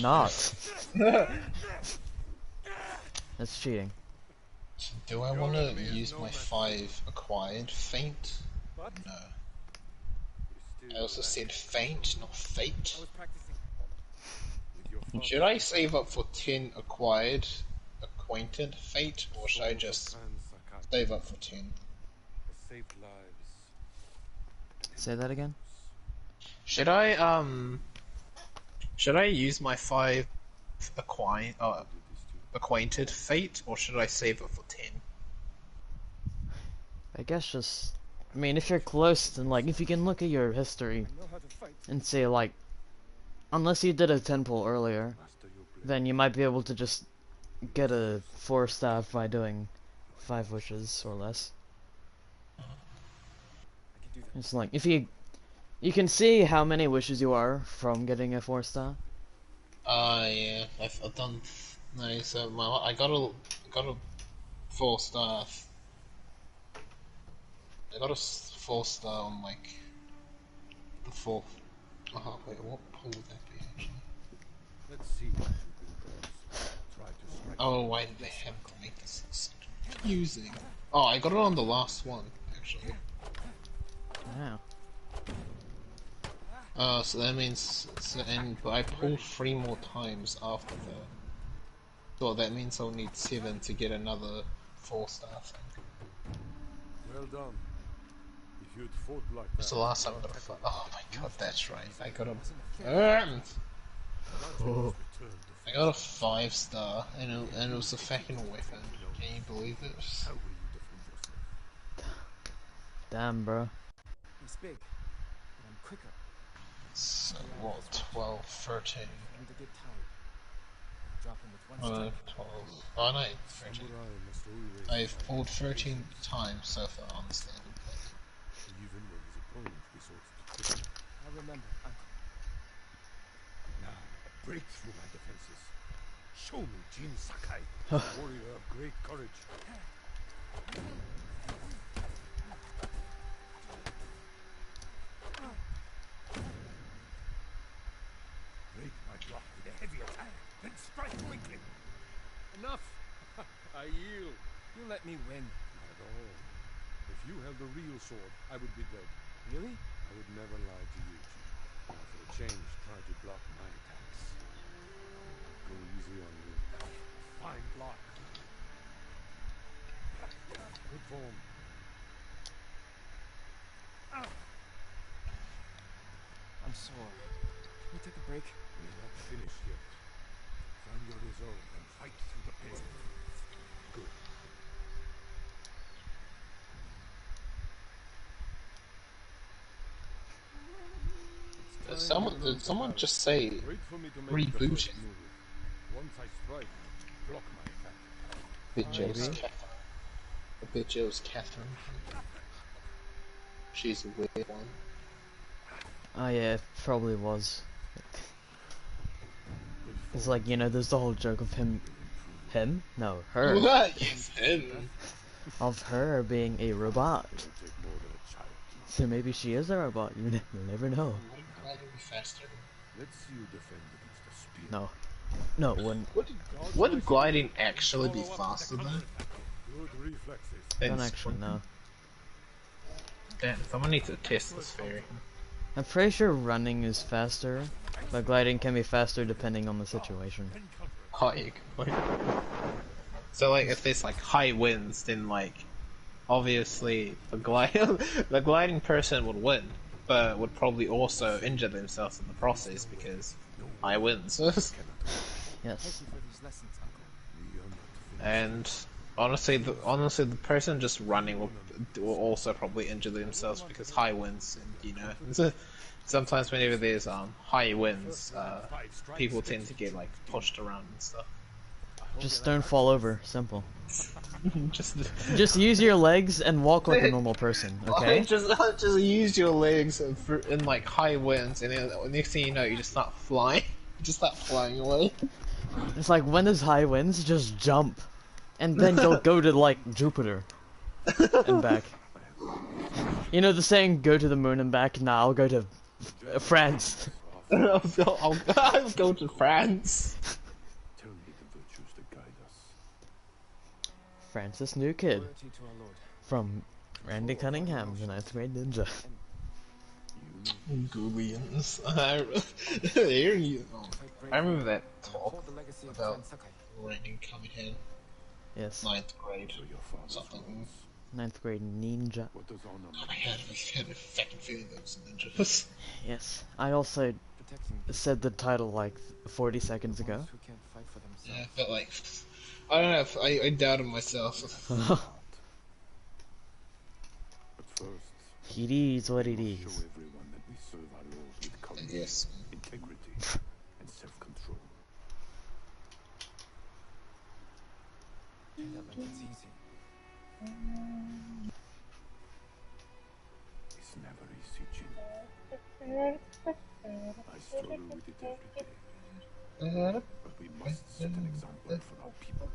Not. That's cheating. Do I want to use my 5 acquired feint? No. I also said feint, not fate. Should I save up for 10 acquired, acquainted fate, or should I just save up for 10? Say that again? Should I use my 5 acquainted fate, or should I save it for 10? I guess just... I mean, if you're close, then, like, if you can look at your history and say, like, unless you did a 10 pull earlier, then you might be able to just get a 4 staff by doing 5 wishes or less. It's like, if you can see how many wishes you are from getting a 4 star. Yeah, I've done. No, so I got a 4 star. I got a 4 star on like the 4th. Oh wait, what pull would that be actually? Let's see. Oh, why did they have to make this so confusing? Oh, I got it on the last one actually. Wow. So that means, but I pulled 3 more times after that. So that means I'll need 7 to get another 4 star thing. Well done. If you'd fought like that. What's the last time I got a 5? Oh my god, that's right. I got a. I got a 5 star, and it was a fucking weapon. Can you believe it? Damn, bro. He's big, but I'm quicker. So what? 12, 13. Oh, 12. Oh no, 13. I've pulled 13 times so far on this thing. I remember, Uncle. Now, break through my defenses. Show me Jin Sakai, a warrior of great courage. Break my block with a heavy attack, then strike quickly. Enough! I yield. You let me win. Not at all. If you held the real sword, I would be dead. Really? I would never lie to you, Jin. Now for a change, try to block my attacks. Go easy on you. Fine block. Good form. I'm sore. Can we take a break? We're not finished yet. Find your resolve and fight through the pain. Good. Did someone just say reboot it? Once I strike, block my attack. Bitch, it was Catherine. I bet it was Catherine. She's a weird one. Oh yeah, it probably was. It's like, you know, there's the whole joke of him? No, her. What? Yes, him. Of her being a robot. So maybe she is a robot, you'll never know. Faster. Let's see you defend against the spear. No. No, it wouldn't. Would gliding actually be faster though? Good reflexes. Don't actually know. Damn, someone needs to test this theory. I'm pretty sure running is faster, but gliding can be faster depending on the situation. High. So like, if there's like high winds, then like, obviously the gliding person would win, but would probably also injure themselves in the process because high winds. Yes. And honestly, the person just running will also probably injure themselves because high winds, and you know, sometimes whenever there's high winds, people tend to get like pushed around and stuff. Just don't fall over. Simple. just use your legs and walk like a normal person. Okay. Just use your legs in like high winds, and then next thing you know, you just start flying. Just start flying away. It's like when there's high winds, just jump, and then you'll go to like Jupiter and back. You know the saying, "Go to the moon and back." Nah, I'll go to France. I'll go to France. Tell me the virtues that guide us. Francis New Kid Loyalty to our Lord. from Randy Cunningham, the 9th grade ninja. Googlyans. I Fight remember bravely that and talk uphold the legacy of about Clan Sakai. Ranking Cunningham, Yes, 9th grade, So your father's something. rules. 9th grade ninja. What does honor Oh my mean? god, I had a fucking feeling that was ninjas. Yes, I also Protecting people, said the title like 40 seconds the ago. ones who can't fight for Yeah, themselves. but like, I don't know, if I doubted myself. But first, It is what we it must show is. everyone that we serve our Lord with I courage, guess. integrity, and self-control. Yeah, like it's easy. It's never easy, Jin. I struggle with it every day. But we must set an example for our people.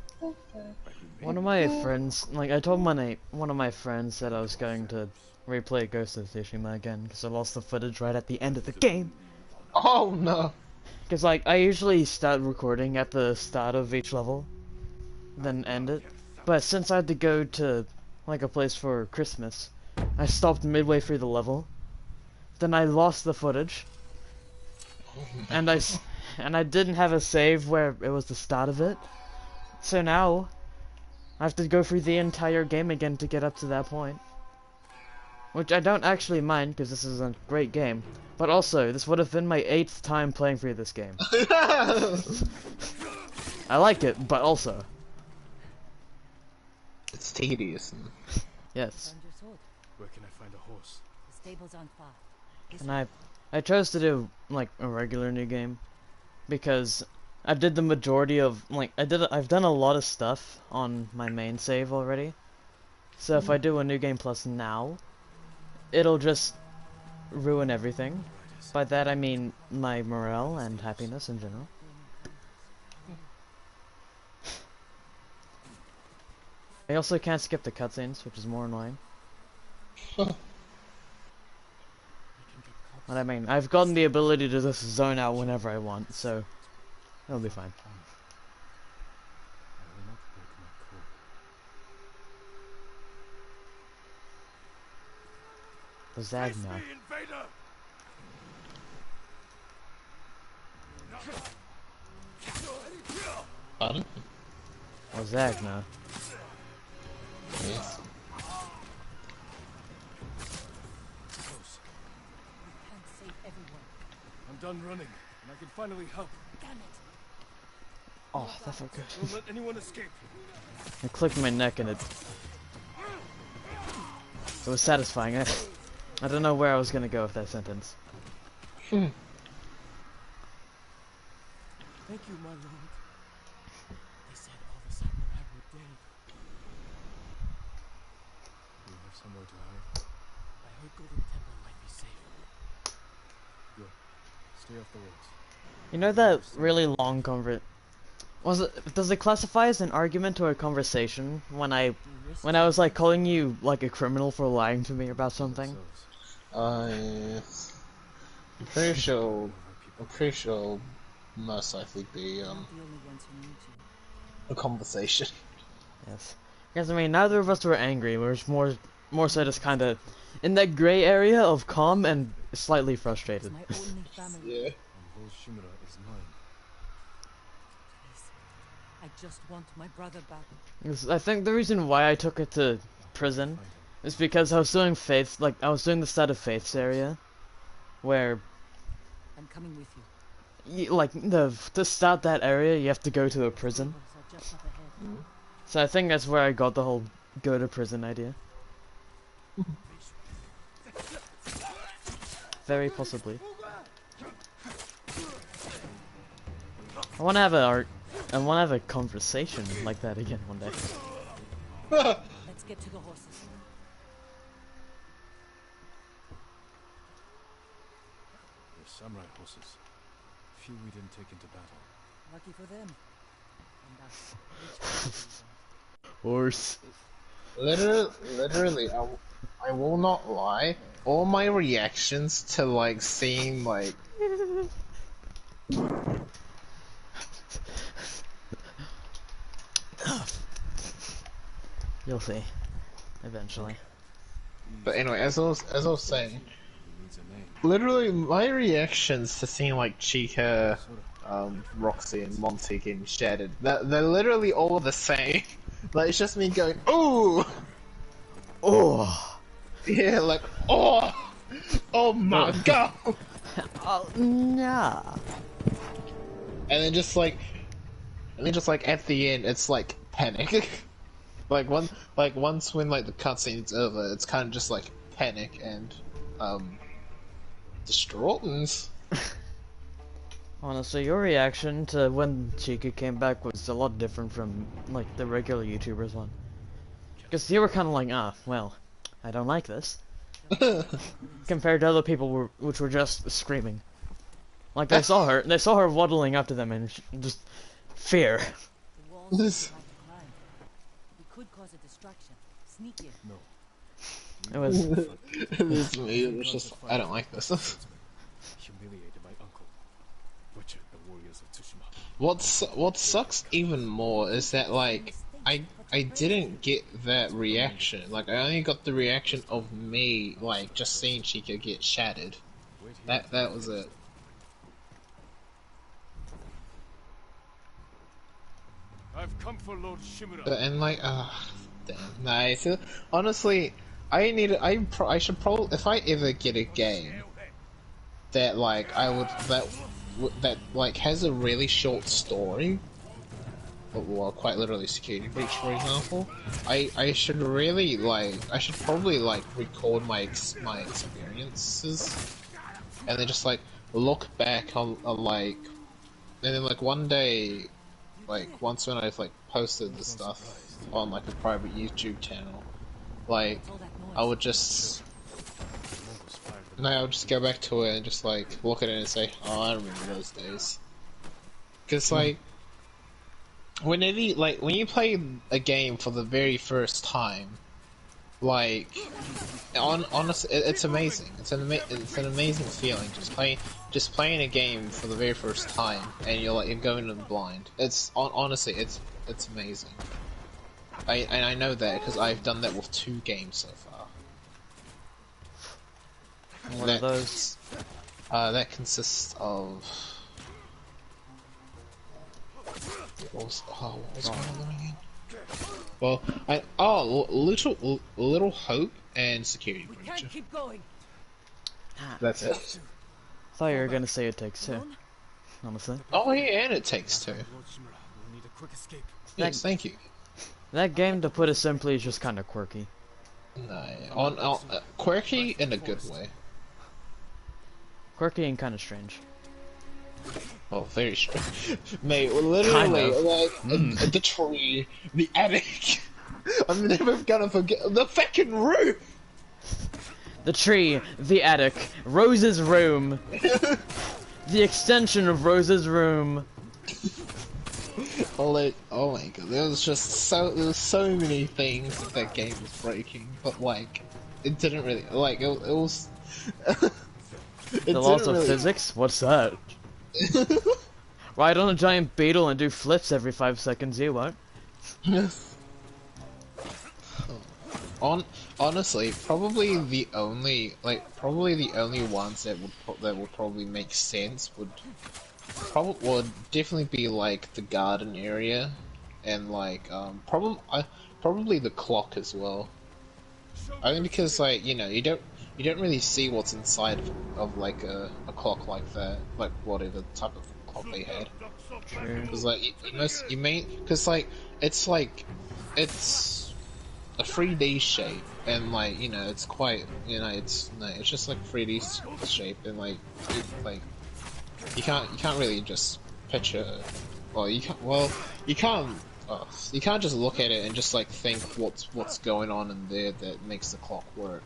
By One of remaining my friends, like I told one of my friends that I was going to replay Ghost of Tsushima again because I lost the footage right at the end of the game. Oh no! Because like I usually start recording at the start of each level, then end it. But since I had to go to like a place for Christmas, I stopped midway through the level. Then I lost the footage, and I didn't have a save where it was the start of it. So now I have to go through the entire game again to get up to that point. Which I don't actually mind, because this is a great game. But also, this would have been my 8th time playing through this game. I like it, but also. It's tedious. Yes. Found your sword. Where can I find a horse? The stables aren't far. This And I chose to do, like, a regular new game. Because I did the majority of, like, I've done a lot of stuff on my main save already. So if I do a new game plus now, it'll just ruin everything. By that I mean my morale and happiness in general. I also can't skip the cutscenes, which is more annoying. But I mean, I've gotten the ability to just zone out whenever I want, so it'll be fine. I will not break my code. The Zag now. Invader! Pardon? The Zag now. Yes. Close. we can't save everyone. I'm done running, and I can finally help. Damn it! Oh, that felt good. Don't let anyone escape. I clicked my neck and it was satisfying. I don't know where I was gonna go with that sentence. Thank you, my lord. They said all the samurai were dead. Do you have somewhere to hide? I heard Golden Temple might be safe. Good. Stay off the roads. You know that really long does it classify as an argument or a conversation when I was like calling you like a criminal for lying to me about something? Yes. I'm pretty sure most likely be We're not the only ones who need you. a conversation. Yes. Because I mean, neither of us were angry. We were just more so just kind of in that gray area of calm and slightly It's frustrated. my only family. Yeah. And Lord Shimura is mine. Please. I just want my brother back. 'Cause I think the reason why I took it to prison is because I was doing Faith's, like I was doing the start of Faith's area, where I'm coming with you. like to start that area you have to go to a prison. Stables are just up ahead. So I think that's where I got the whole go to prison idea. Very possibly. I want to have a conversation like that again one day. Let's get to the horses. They're samurai horses. Few we didn't take into battle. Lucky for them. And us. Horse. Literally, I will not lie. All my reactions to like seeing like You'll see. Eventually. But anyway, as I was saying, He needs a name. literally my reactions to seeing like Chica, Roxy, and Monty getting shattered, they're literally all the same. Like it's just me going, ooh, Oh! yeah, like oh my god, Oh, nah. and then just like at the end, it's like panic. Once when like the cutscene's over, it's kind of just like panic and distraught. Honestly, your reaction to when Chica came back was a lot different from, like, the regular YouTubers one. Because you were kind of like, ah, well, I don't like this. Compared to other people which were just screaming. Like, they saw her waddling up to them and just fear. The walls look like a crime. We could cause a distraction. Sneak in. No. It was, It's me. It was just I don't like this. Humiliated my uncle. Butchered the warriors of Tsushima. What sucks even more is that like I didn't get that reaction. Like I only got the reaction of me like just seeing Chica get shattered. Wait here. That was it. I've come for Lord Shimura. And like damn. Nice. Honestly, I should probably if I ever get a game that like that like has a really short story. Well, quite literally security breach, for example. I should really I should probably like record my experiences, and then just like look back on like, and then like one day, like once when I've like posted the stuff on like a private YouTube channel, like I would just. And I would just go back to it and just like look at it and say, "Oh, I remember those days." Because like, whenever when you play a game for the very first time, like, honestly, it's amazing. It's an amazing feeling just playing a game for the very first time, and you're going in blind. It's honestly, it's amazing. I know that because I've done that with 2 games so far. what are those? That consists of. What was going on again? Well, little hope and security We breach. can't keep going. That's it. I thought you were gonna say it takes 2. Honestly. Oh yeah, and it takes 2. Lord Shimura will need a quick escape. Yes, thank you. That game, to put it simply, is just kind of quirky. No, quirky in a good way. Quirky and kind of strange. Oh, very strange. Mate, literally, like, the tree, the attic. I'm never gonna forget the fucking roof! The tree, the attic, Rose's room, the extension of Rose's room. Oh my god, there was so many things that game was breaking, but like, it didn't really, like, it was... The laws of physics? What's that? Ride on a giant beetle and do flips every 5 seconds, you won't. Honestly, probably the only ones that would probably make sense would definitely be like the garden area, and like probably the clock as well. Only because like you don't really see what's inside of like a clock like that, like whatever type of clock they had. Because like it's a 3D shape, and like it's quite it's just like 3D shape, and like you can't really just picture. You can't just look at it and just like think what's going on in there that makes the clock work.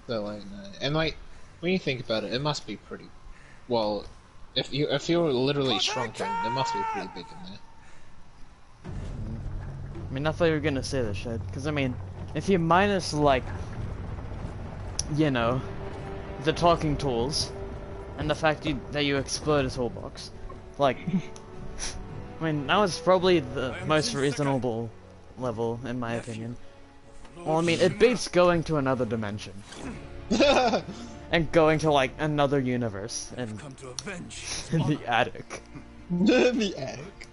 So like, and like when you think about it, it must be pretty. Well, if you're literally shrunken, it must be pretty big in there. I mean, I thought you were gonna say this shit, because I mean, if you minus like, the talking tools, and the fact that you explode a toolbox, like, I mean, that was probably the most reasonable level, in my opinion. Well, I mean, it beats going to another dimension. And going to, like, another universe and Come to avenge. in the attic. The attic.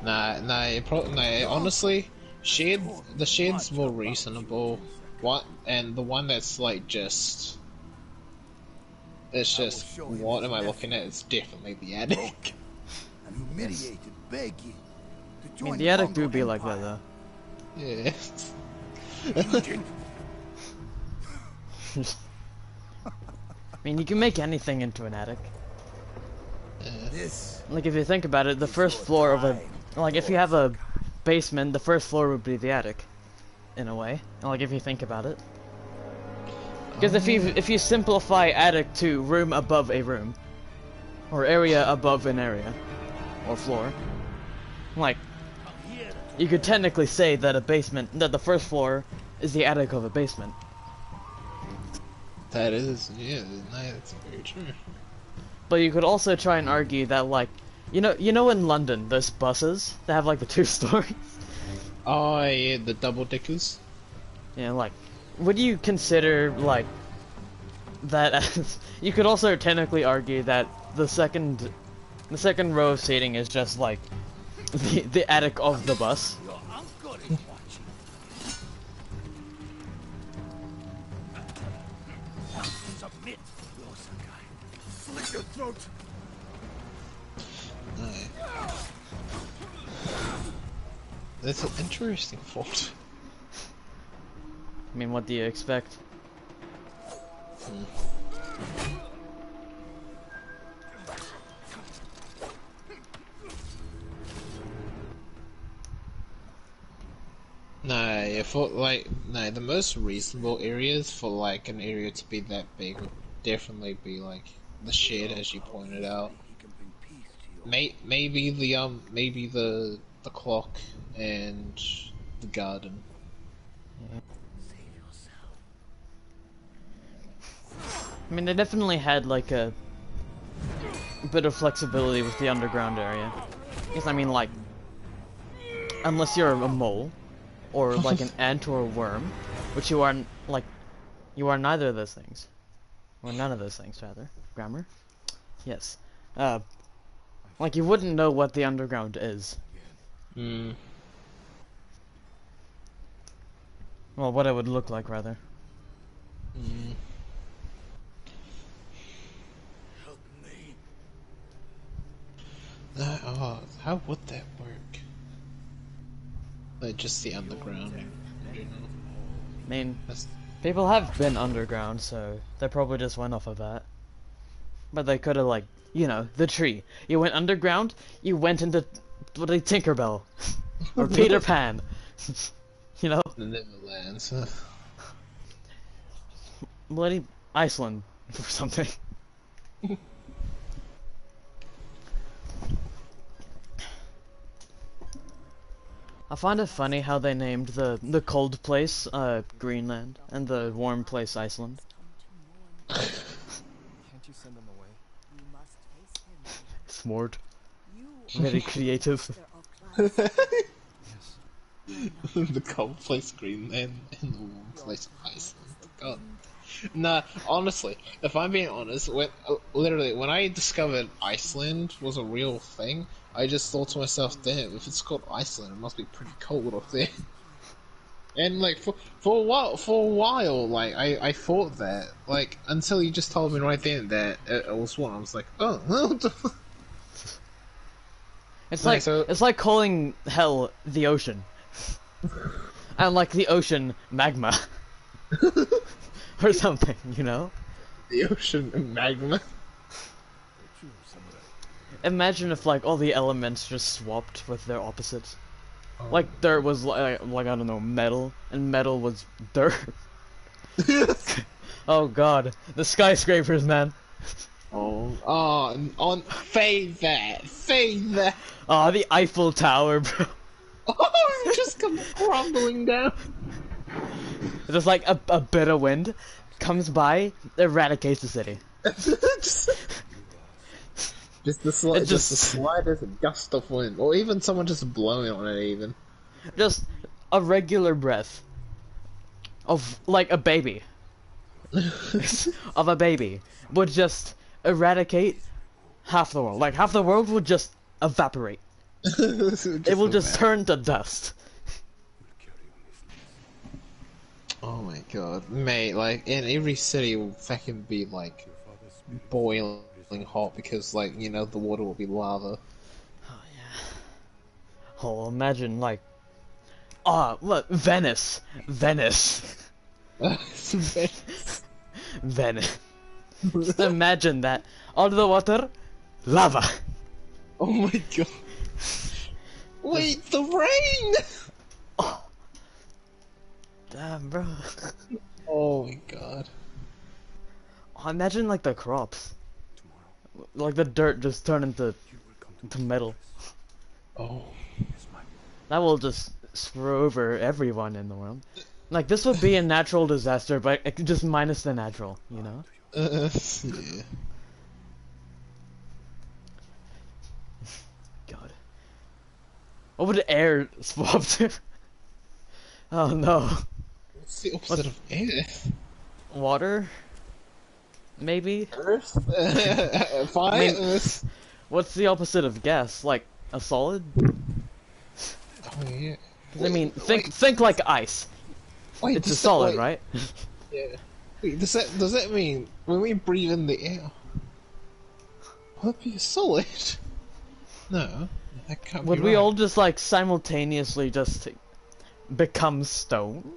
Nah, honestly, the shade's more reasonable. And the one that's like just... It's just, what am I looking at? It's definitely the attic. And humiliated, beg you to I join mean, the attic do Mongol be like that, Empire. though. Yeah. I mean, you can make anything into an attic. This Like, if you think about it, the first floor of a... Like, if you have a basement, the first floor would be the attic. In a way. Like, if you think about it. Because if you simplify attic to room above a room, or area above an area, or floor, like, you could technically say that that the first floor is the attic of a basement. That is, yeah, that's very true. But you could also try and argue that, like, you know in London, those buses that have like the 2 stories. Oh yeah, the double deckers. Yeah, like, would you consider, like, that as... You could also technically argue that the second row of seating is just, like, the attic of the bus. your uncle is watching. Submit, Sakai. Slit your throat. That's an interesting thought. I mean, what do you expect? The most reasonable areas for like an area to be that big would definitely be like the shed, as you pointed out. Maybe the clock and the garden. I mean, they definitely had, like, a bit of flexibility with the underground area. Because, I mean, like, unless you're a mole, or, like, an ant or a worm, which you are, like, you are neither of those things. Or none of those things, rather. Grammar? Yes. Like, you wouldn't know what the underground is. Hmm. Well, what it would look like, rather. Mm. Help me. How would that work? Like just the underground. You know? I mean, That's... people have been underground, so they probably just went off of that. But they could have, like, you know, the tree. You went underground, you went into Tinkerbell. Or Peter Pan. You know? The Neverlands. Bloody Iceland or something. I find it funny how they named the cold place Greenland and the warm place Iceland. Can't you send them away? You must face him. Smart. You Very creative. are class. Yes. The cold place Greenland and the warm place Iceland. God. Nah, honestly, if I'm being honest, when I discovered Iceland was a real thing, I just thought to myself, damn, if it's called Iceland, it must be pretty cold up there. And like for a while, like I thought that, like until you just told me right then that it was one, I was like, oh, what the fuck? It's Right, like so- it's like calling hell the ocean, and like the ocean magma, or something, you know. The ocean and magma. Imagine if like all the elements just swapped with their opposites. Like dirt was like I don't know, metal, and metal was dirt. Oh god, the skyscrapers, man. Fade that. Oh, the Eiffel Tower, bro. Oh, it just comes crumbling down. Just like a bit of wind comes by, eradicates the city. It just the just slightest gust of wind, or even someone just blowing on it even. just a regular breath of like a baby of a baby would just eradicate half the world. Like half the world would just evaporate. It will just turn to dust. Oh my god, mate! Like in every city will fucking be like boiling hot because like you know the water will be lava. Oh yeah. Oh, imagine like, oh look, Venice, Venice. Just imagine that under the water, lava. Oh my god! Wait, the rain! Oh, damn, bro. Oh my god! Oh, imagine like the crops, like the dirt just turn into metal. Oh, That will just screw over everyone in the world. Like this would be a natural disaster, but just minus the natural, you know? yeah. God. What would air swap to? Oh no. What's the opposite of air? Water? Maybe? Earth? Fire? I mean- Earth? What's the opposite of gas? Like a solid? Oh yeah. 'Cause I mean, think like ice. Wait, It's a does that- solid, wait, right? Yeah. Wait, does that mean when we breathe in the air, will it be a solid? No, that can't Would be we right. all just like simultaneously just become stone?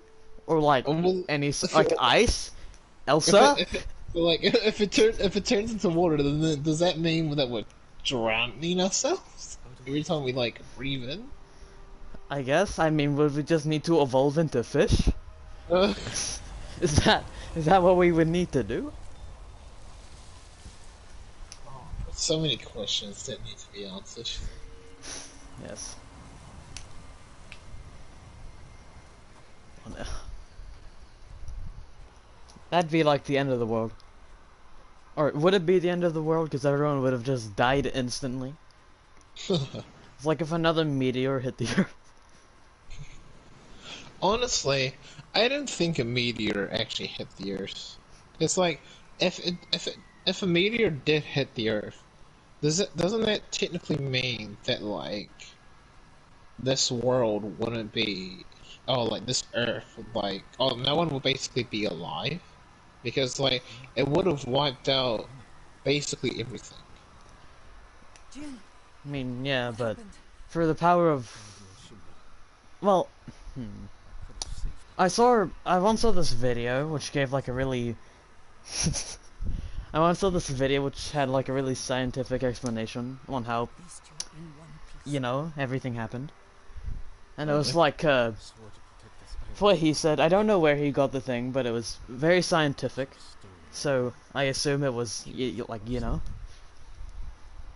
Or like Well, like ice? Elsa? if it turns into water, then does that mean that we're drowning ourselves every time we like breathe in? I guess. I mean, would we just need to evolve into fish? Uh, Is that what we would need to do? so many questions that need to be answered. Yes. Oh, no. That'd be like the end of the world. Or would it be the end of the world? Because everyone would have just died instantly. It's like if another meteor hit the Earth. Honestly, I don't think a meteor actually hit the Earth. It's like if a meteor did hit the Earth, doesn't that technically mean that like this world wouldn't be like this Earth would like no one would basically be alive because like it would have wiped out basically everything. Jin, I mean, yeah, what but happened? for the power of... Well, I once saw this video which gave like a really... I once saw this video which had like a really scientific explanation on how, At least you're in one piece. you know, everything happened. And it was Okay. like, Swore to protect this island. what he said, I don't know where he got the thing, but it was very scientific. Story. So I assume it was, like, you know,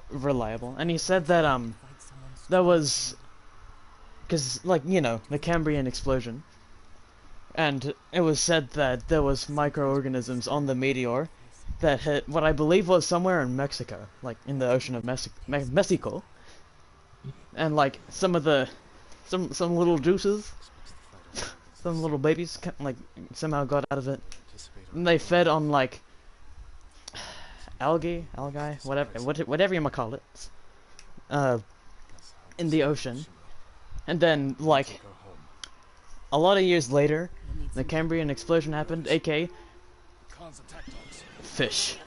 reliable. And he said that, Fight someone there was... Because, like, you know, the Cambrian explosion. And it was said that there was microorganisms on the meteor that hit what I believe was somewhere in Mexico, like in the ocean of Mexico. And like some of the some little juices, some little babies like somehow got out of it. And they fed on like algae, whatever you might call it, in the ocean. And then like a lot of years later, the Cambrian explosion happened, aka fish,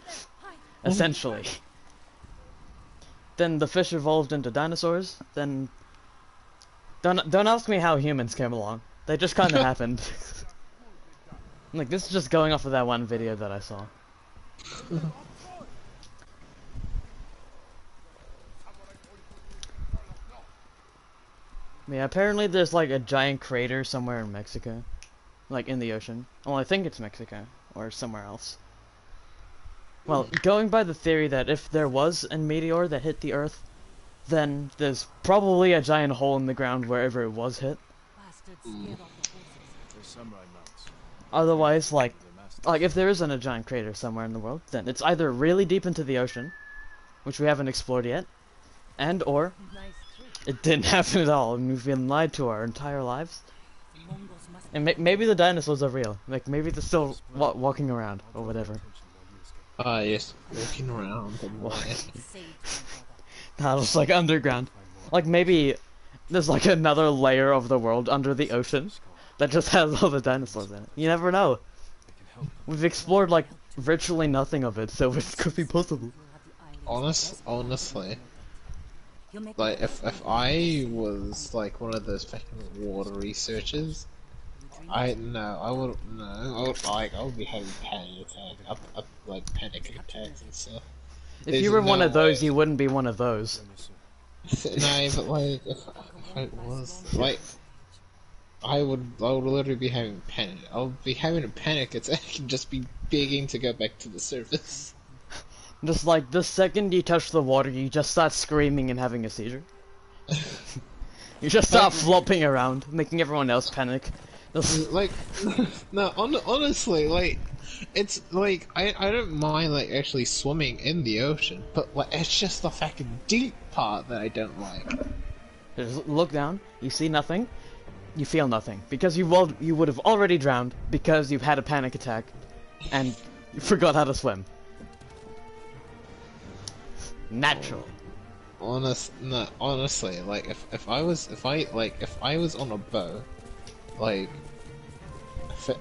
essentially. Then the fish evolved into dinosaurs. Then don't ask me how humans came along. They just kind of happened. Like this is just going off of that one video that I saw. Yeah, apparently there's like a giant crater somewhere in Mexico, like in the ocean. Well, I think it's Mexico or somewhere else. Well, going by the theory that if there was a meteor that hit the Earth, then there's probably a giant hole in the ground wherever it was hit. Bastards scared off the horses. There's samurai mounts. Otherwise, like They're masters. if there isn't a giant crater somewhere in the world, then it's either really deep into the ocean, which we haven't explored yet, and or Nice trick. it didn't happen at all, and we've been lied to our entire lives. The Mongols must And maybe the dinosaurs are real. Like maybe they're still walking around or whatever. Ah, yes, walking around and What? be saved, my brother. That was like underground. Like maybe there's like another layer of the world under the ocean that just has all the dinosaurs in it. You never know. We've explored like virtually nothing of it, so it could be possible. You'll have the island's Honestly, You'll make like if I was like one of those fucking water researchers, I would be having panic attack, like panic attacks and stuff. If There's you were one no of those, way. you wouldn't be one of those. No, but like if I was like, I would literally be having panic. I would be having a panic attack and just be begging to go back to the surface. Just like the second you touch the water, you just start screaming and having a seizure. You just start flopping around, making everyone else panic. Just- Like, no, honestly, like, it's like I don't mind like actually swimming in the ocean, but like it's just the fucking deep part that I don't like. Just look down, you see nothing, you feel nothing. Because you would have already drowned because you've had a panic attack and you forgot how to swim. Naturally. Honestly, like if I was on a boat, like,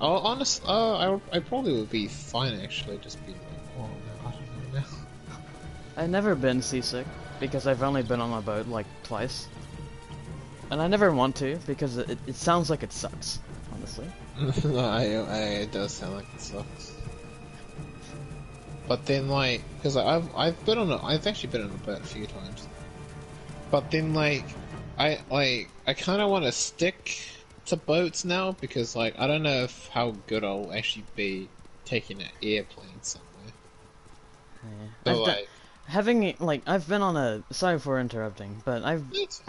I probably would be fine actually. Just be like, oh no, I don't know now. I've never been seasick because I've only been on a boat like twice. And I never want to because it sounds like it sucks, honestly. No, it does sound like it sucks. But then like, cause I've actually been on a boat a few times. But then like, I kind of want to stick to boats now because like I don't know how good I'll actually be taking an airplane somewhere. Yeah. So like, I've been on a, sorry for interrupting, but I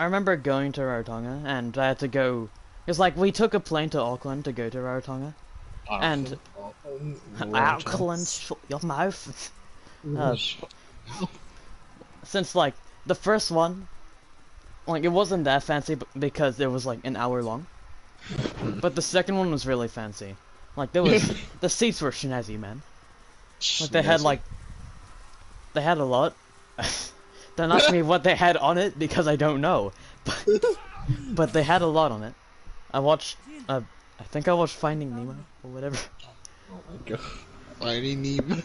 remember going to Rarotonga and I had to go, it's like we took a plane to Auckland to go to Rarotonga. And Auckland, shut your mouth. Since like the first one, like it wasn't that fancy because it was like an hour long, but the second one was really fancy. Like there was the seats were snazzy, man. Like they had a lot. Don't ask me what they had on it because I don't know, but they had a lot on it. I watched I think I watched Finding Nemo or whatever. Oh my god, Finding Nemo.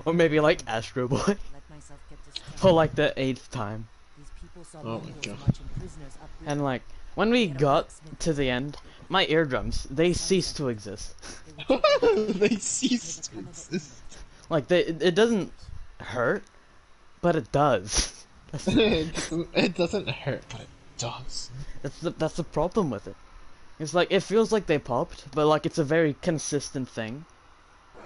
Or maybe like Astro Boy Let myself get distracted. for like the 8th time. These people saw Oh my Mongols God. marching prisoners up river. And like when we got to the end, my eardrums they ceased to exist. They ceased to exist. Like it doesn't hurt, but it does. It doesn't hurt, but it does. That's the problem with it. It's like it feels like they popped, but like it's a very consistent thing,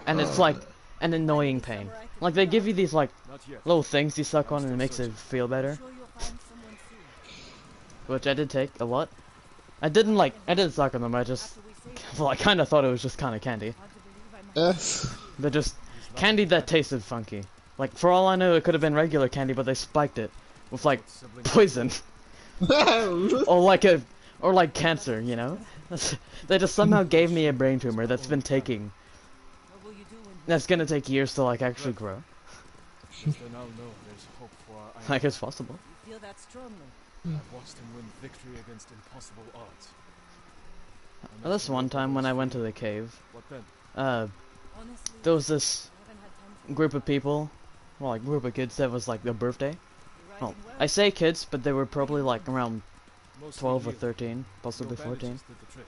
and it's like an annoying pain. Like they give you these like Not yet. little things you suck on and it makes it feel better, Sure you'll find someone soon. which I did take a lot. I didn't suck on them. I just, well, I kind of thought it was just kind of candy. Hard to believe I must They're just candy that tasted funky. Like for all I know, it could have been regular candy, but they spiked it with like poison or like cancer. You know, they just somehow gave me a brain tumor that's been taking. What will you do when That's gonna take years to like actually grow. They now know there's hope for our island. Like it's possible. you feel that strongly? I've watched him win victory against impossible odds. Well, this one time when I went to the cave, What then? Honestly, there was this I haven't had time to group of people, well, like group of kids that was like their birthday. You're Well, riding well. I say kids, but they were probably like around Mostly 12 or healed. 13, possibly Your 14. bandages did the trick.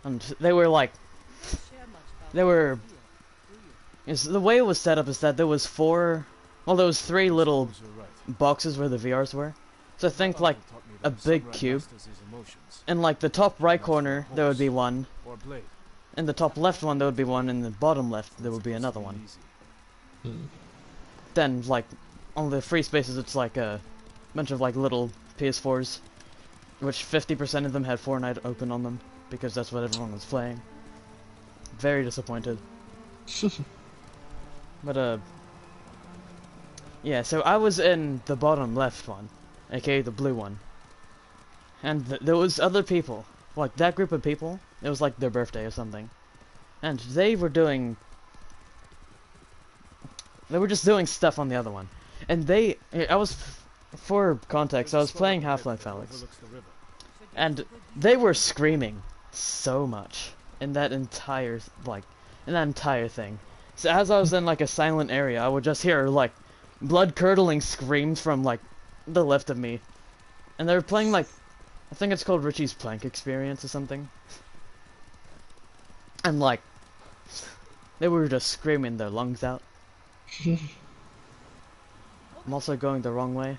And they were like, Don't share much about they what were, you feel, do you? the way it was set up is that there was three little Suppose you're right. boxes where the VRs were. So think like Uncle taught me a that big samurai cube. masters his emotions. in like the top right corner there would be one, Or blade. in the top left one there would be one, in the bottom left there would be another Supposed one. to be easy. Then like on the free spaces it's like a bunch of like little PS4s, which 50% of them had Fortnite open on them because that's what everyone was playing. Very disappointed. But Yeah, so I was in the bottom left one, aka the blue one. And there was other people, like that group of people, it was like their birthday or something. And they were just doing stuff on the other one. And for context, I was playing Half-Life Alyx. And they were screaming so much in that entire thing. So as I was in like a silent area, I would just hear like blood-curdling screams from like the left of me. And they were playing like, I think it's called Richie's Plank Experience or something. And like, they were just screaming their lungs out. I'm also going the wrong way.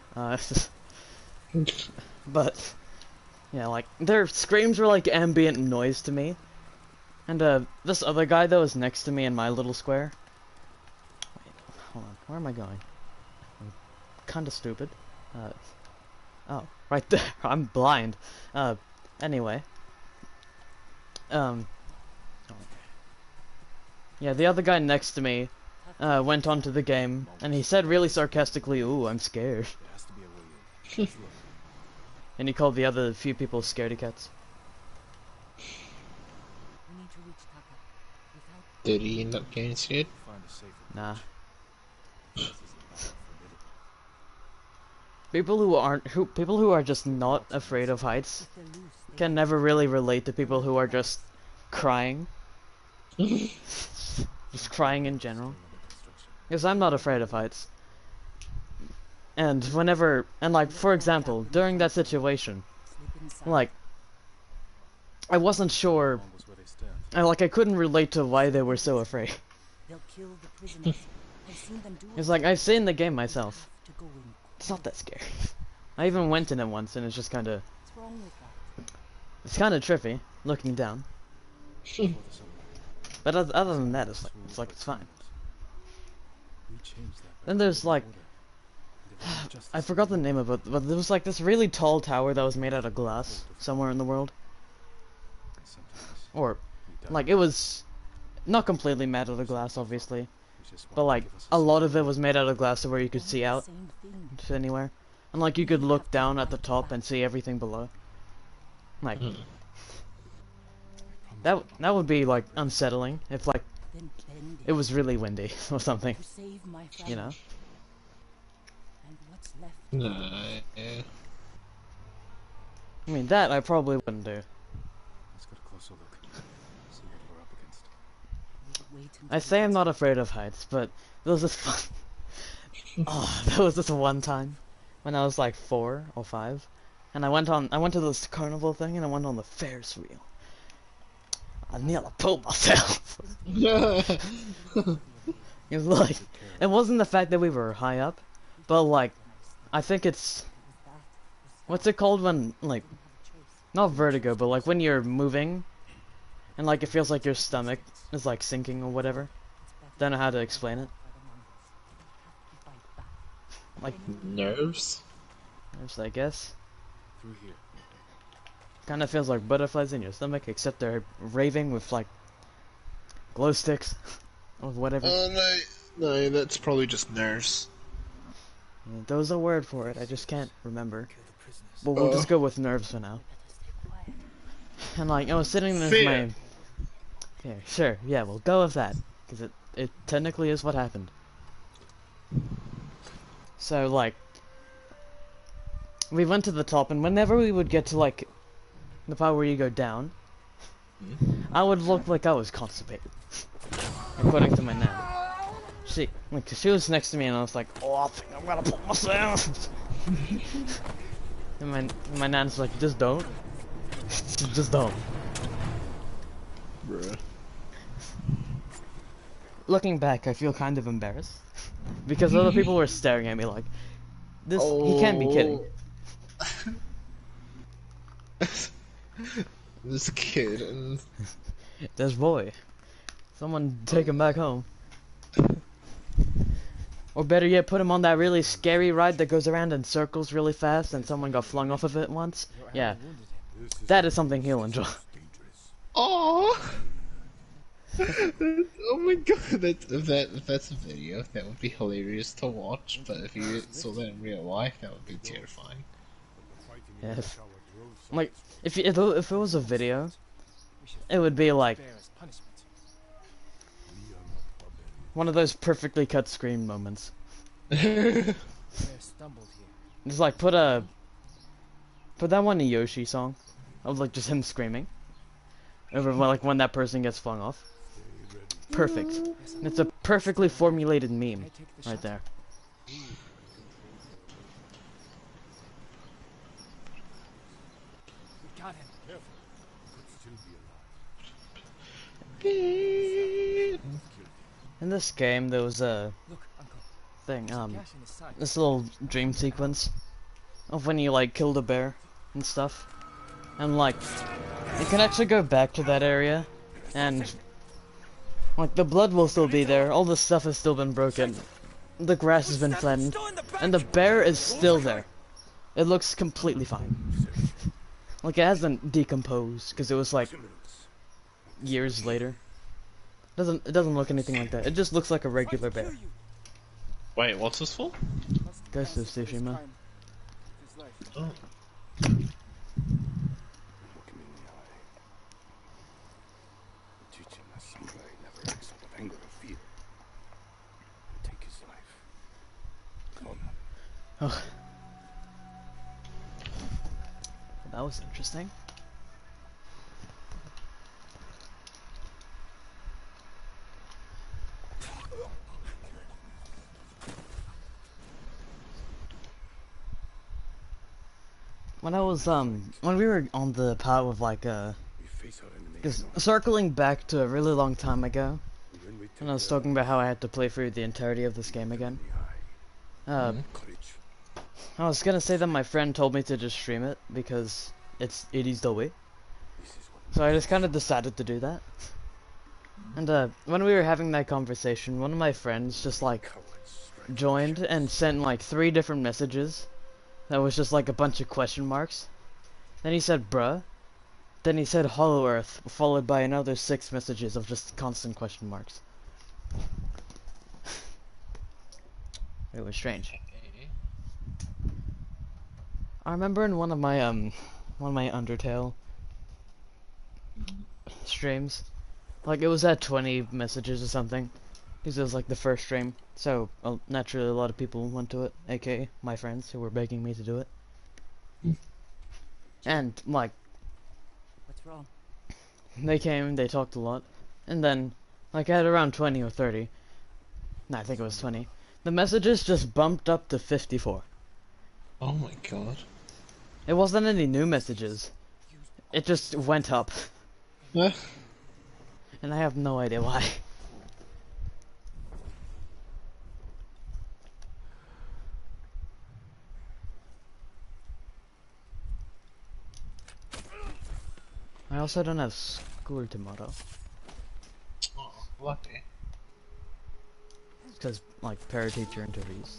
But yeah, like their screams were like ambient noise to me. And this other guy that was next to me in my little square. Wait, hold on, where am I going? I'm kinda stupid. Oh, right there. I'm blind. Anyway. Yeah, the other guy next to me went onto the game, and he said really sarcastically, "Ooh, I'm scared." There has to be a way in. And he called the other few people scaredy cats. We need to reach Taka without Did he end up getting scared? Find a safer Nah. This is a battle forbidden. People who are just not afraid of heights if they're loose. They can never really relate to people who are just crying. Just crying in general. Another construction. Because I'm not afraid of heights. And like, for example, during that situation, slip inside. like, I wasn't sure, Almost where they stand. I couldn't relate to why they were so afraid. They'll kill the prisoners. I've seen them do it. It's like, I've seen the game myself. To go in. It's not that scary. I even went in it once, and it's just kinda, What's wrong with that? it's kinda trippy, looking down. Before the summer, But other than that, it's like, it's fine. we changed that. Then there's like, I forgot the name of it, but there was like this really tall tower that was made out of glass somewhere in the world. Or, like, it was not completely made out of glass, obviously, but like, a lot of it was made out of glass to where you could see out Same thing. to anywhere. And like, you could look down at the top and see everything below. Like, that would be like unsettling if like Then bend it was really windy or something, to save my family. you know? And what's left. No. Yeah. I mean, that I probably wouldn't do. Let's get a closer look. See what we're up against. Wait until I say I'm not afraid of heights, but there was this there was this one time when I was like 4 or 5, and I went to this carnival thing, and I went on the Ferris wheel. I nearly pulled myself. It was like, it wasn't the fact that we were high up, but like, I think it's, what's it called when, like, not vertigo, but like when you're moving, and like it feels like your stomach is like sinking or whatever. Don't know how to explain it. Like, Nerves? I guess. Through here. Kind of feels like butterflies in your stomach, except they're raving with like glow sticks or whatever. No, that's probably just nerves. Yeah, there was a word for it, I just can't remember. But we'll just go with nerves for now. And like, I was sitting in Fear. my... Yeah, sure, yeah, we'll go with that. Because it technically is what happened. So like, we went to the top, and whenever we would get to like, the part where you go down, I would look like I was constipated. According to my nan. She was next to me, and I was like, oh, I think I'm gonna pull myself. And my nan's like, just don't. Just don't. Bruh. Looking back, I feel kind of embarrassed. Because other people were staring at me like, this, he can't be kidding. This kid and This boy. Someone take him back home. Or better yet, put him on that really scary ride that goes around in circles really fast and someone got flung off of it once. Yeah, that is something he'll enjoy. oh, Oh my god, that's a video. That would be hilarious to watch, but if you saw that in real life, that would be terrifying. Yeah, like if it was a video, We should it would be like bear as punishment. one of those perfectly cut screen moments. Bear stumbled here. Just like put that one Yoshi song of like just him screaming over like when that person gets flung off. Perfect. And it's a perfectly formulated meme right there. We got him. In this game, there was a Look, Uncle. thing, Gash in his side. this little dream sequence of when you like killed a bear and stuff, and like you can actually go back to that area, and like the blood will still be there, all the stuff has still been broken, the grass has been flattened, and the bear is still there. It looks completely fine. Like it hasn't decomposed because it was like years later. It doesn't look anything like that. It just looks like a regular bear. Wait, what's this for? Ghost of Tsushima. Oh. Look him in the eye. Teach him that samurai never acts out of anger or fear. And take his life. Come on. Oh. That was interesting. When we were on the part of like We face our enemy. just circling back to a really long time ago, When we and I was talking about how I had to play through the entirety of this game again. courage. I was gonna say that my friend told me to just stream it because it is the way. This is what So I just kind of decided to do that. And when we were having that conversation, one of my friends just like cowards strike. joined and sent like 3 different messages. That was just like a bunch of question marks. Then he said, bruh. Then he said Hollow Earth, followed by another 6 messages of just constant question marks. It was strange. I remember in one of my Undertale streams, like it was at 20 messages or something, because it was like the first stream. So naturally, a lot of people went to it, aka my friends who were begging me to do it. And like What's wrong? they came, they talked a lot, and then like at around 20 or 30, no, I think it was 20, the messages just bumped up to 54. Oh my god. It wasn't any new messages. It just went up. Huh? And I have no idea why. I also don't have school tomorrow. Oh, lucky. Because, like, para-teacher interviews.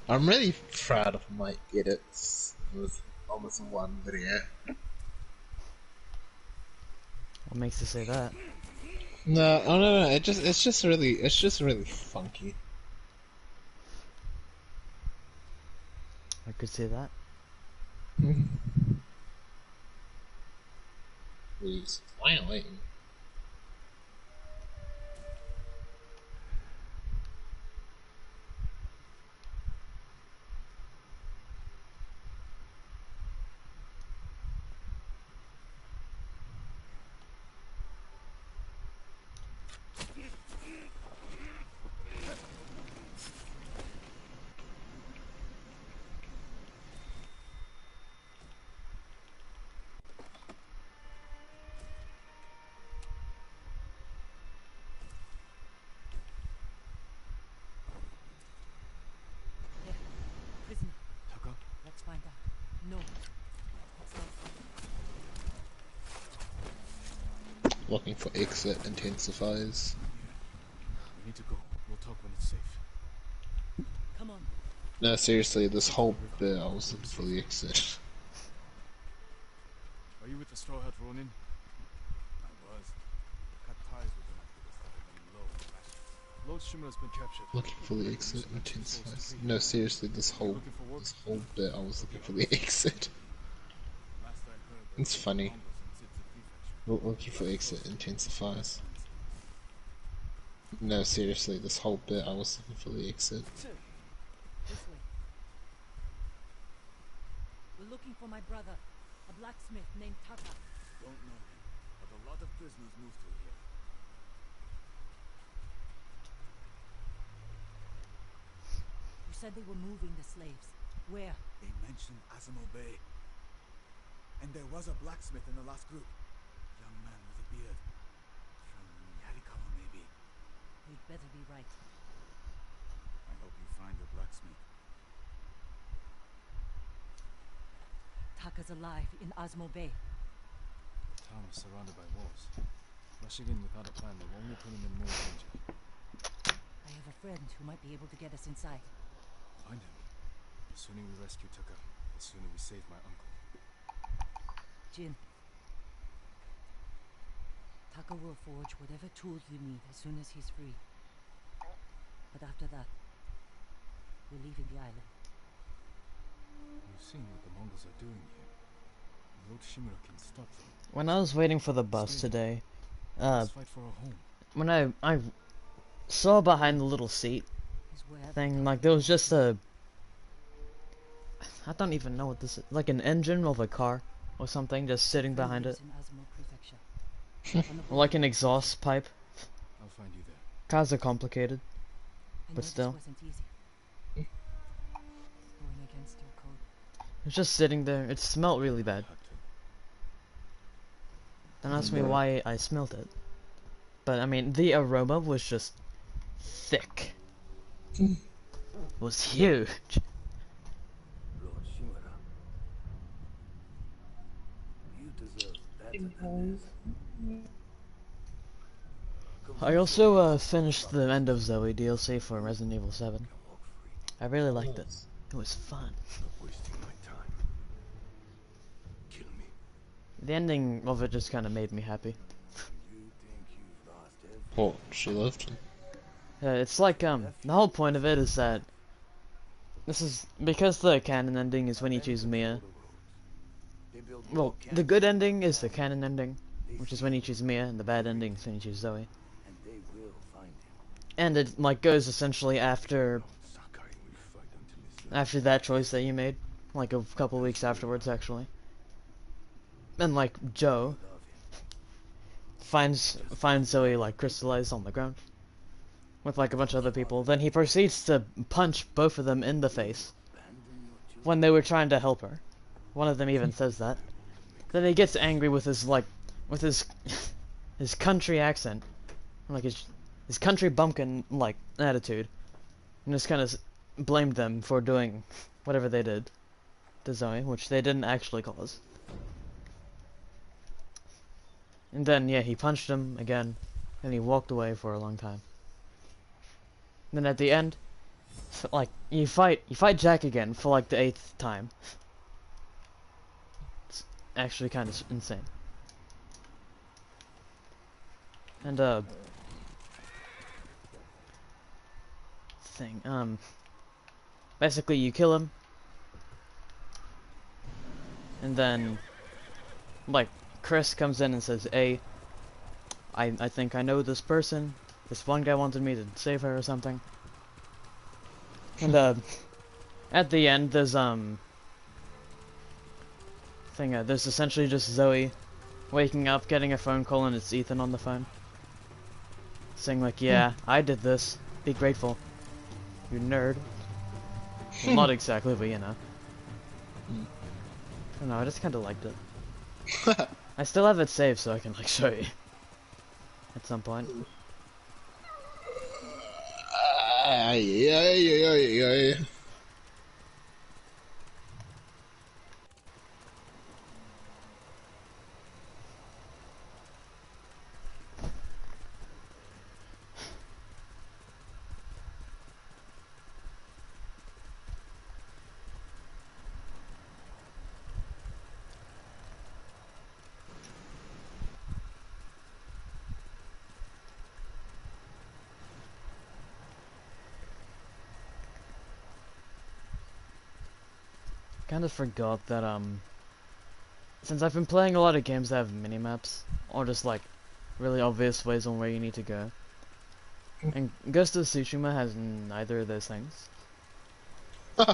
I'm really proud of my edits with almost one video. What makes you say that? No, oh no, it's just really funky. I could say that. Please, finally. Looking for exit intensifies. We need to go. We'll talk when it's safe. Come on. No, seriously, this whole bit I was looking for the exit. Are you with the Straw Hat Ronin? I was. Cut ties with them after they started running low on rations. Lord Shimura's been captured. Looking for the exit intensifies. No, seriously, this whole bit I was looking for the exit. Last I heard, there It's were funny. Mongols in Tsetse Prefecture. Looking for exit intensifies. No, seriously, this whole bit I was looking for the exit. This way. We're looking for my brother, a blacksmith named Taka. Don't know him, but a lot of prisoners moved through here. You said they were moving the slaves. Where? They mentioned Azamo Bay. And there was a blacksmith in the last group. Young man with a beard. From Yarikawa, maybe. You'd better be right. I hope you find the blacksmith. Taka's alive in Osmo Bay. The town is surrounded by walls. Rushing in without a plan will only put him in more danger. I have a friend who might be able to get us inside. Find him. The sooner we rescue Taka, the sooner we save my uncle. Jin. Taka will forge whatever tools you need as soon as he's free. But after that, we're leaving the island. You've seen what the Mongols are doing here. Lord Shimura can stop them. When I was waiting for the bus today, Let's fight for our home. when I saw behind the little seat Is where thing, like there was just a, I don't even know what this is, like an engine of a car or something just sitting behind it, in Osmo Prefecture. On the or like an exhaust pipe. I'll find you there. Cars are complicated. I but know still. This wasn't easy. Going against your code. It's just sitting there. It smelled really bad. Don't ask me why I smelled it. But I mean, the aroma was just thick. It was huge. Lord Shimura. You deserve better than this. I also finished the end of Zoe DLC for Resident Evil 7. I really liked it. It was fun. Stop wasting my time. Kill me. The ending of it just kind of made me happy. You think you've lost everything. Oh, she lived. It's like the whole point of it is that this is because the canon ending is when you choose Mia. They build Well, wall the good ending is the canon ending, which is when you choose Mia, and the bad ending is when you choose Zoe. and they will find him. And it like goes essentially after Sakai will fight until his after that choice that you made, like a couple weeks afterwards actually. And like Joe finds Zoe like crystallized on the ground with like a bunch of other people. Then he proceeds to punch both of them in the face when they were trying to help her. One of them even says that. Then he gets angry with his his country accent, like his country bumpkin like attitude, and just kind of blamed them for doing whatever they did to Zoe, which they didn't actually cause. And then yeah, he punched him again, and he walked away for a long time. Then at the end, like you fight Jack again for like the 8th time. It's actually kind of insane. And basically you kill him, and then like Chris comes in and says, "Hey, I think I know this person. This one guy wanted me to save her or something." And at the end there's there's essentially just Zoe waking up, getting a phone call, and it's Ethan on the phone saying like, "Yeah, I did this. Be grateful, you nerd." Well, not exactly, but you know. I don't know, I just kind of liked it. I still have it saved so I can like show you at some point. Yeah. kind of forgot that since I've been playing a lot of games that have minimaps, or just like really obvious ways on where you need to go, and Ghost of Tsushima has neither of those things.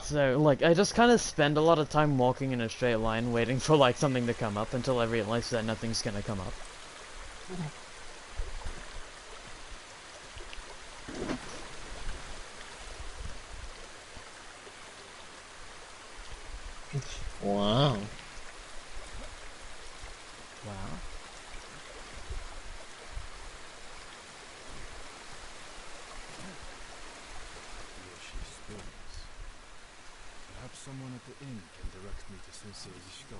So like I just kind of spend a lot of time walking in a straight line, waiting for like something to come up until I realize that nothing's gonna come up. Wow. Wow. Here she spins. Perhaps someone at the inn can direct me to Sensei Ishikawa.